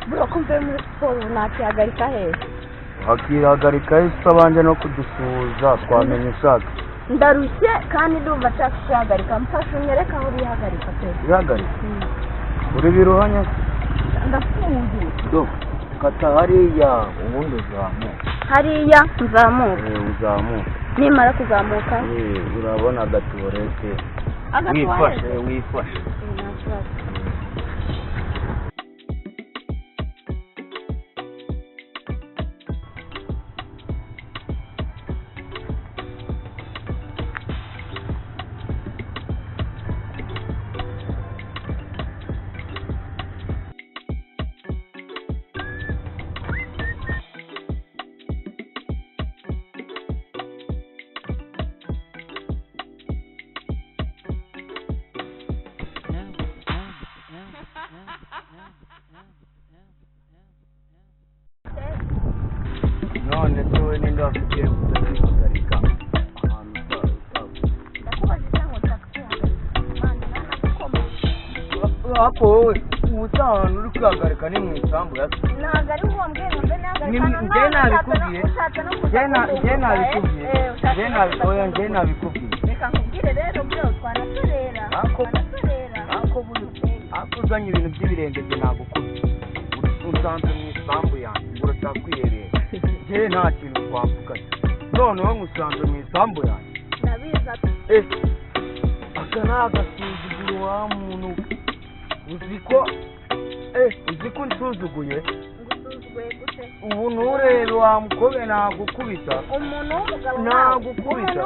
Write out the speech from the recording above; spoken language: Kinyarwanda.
burakumve muri siporo nakihagarika he wakihagarika ese abanje no kudusuhuza twamenye ushaka ndarushye kandi ndumva nshaka kuhagarika mfashe unyereka aho bihagarika pe bihagarika uri biruhanya ndafungiye kata hariya ubundi uzamuka hariya nzamuka uzamuka nimara kuzamuka urabona agatuwarete wifashe none tuwe ninda kugiye kuhagarika ahantu hapo wowe ubusanzwe uri kwihagarika ni mu isambu ya ntabwo ari uwo mbwira mbe nabikubwiye reka nkubwire rero byo twanasorera ako uzanye ibintu by'ibirenge bye nagukubye usanzwe mu isambu yanjye urashaka kwiherera njyewe nta kintu twavuganye noneho ngusanze mu isambu yanjye ndabizi ati aka ni agasuzuguro wa muntu uzi ko nsuzuguye ngusuzuguye gute ubu nturebe wa mukobwa nagukubita umuntu w'umugabo nagukubita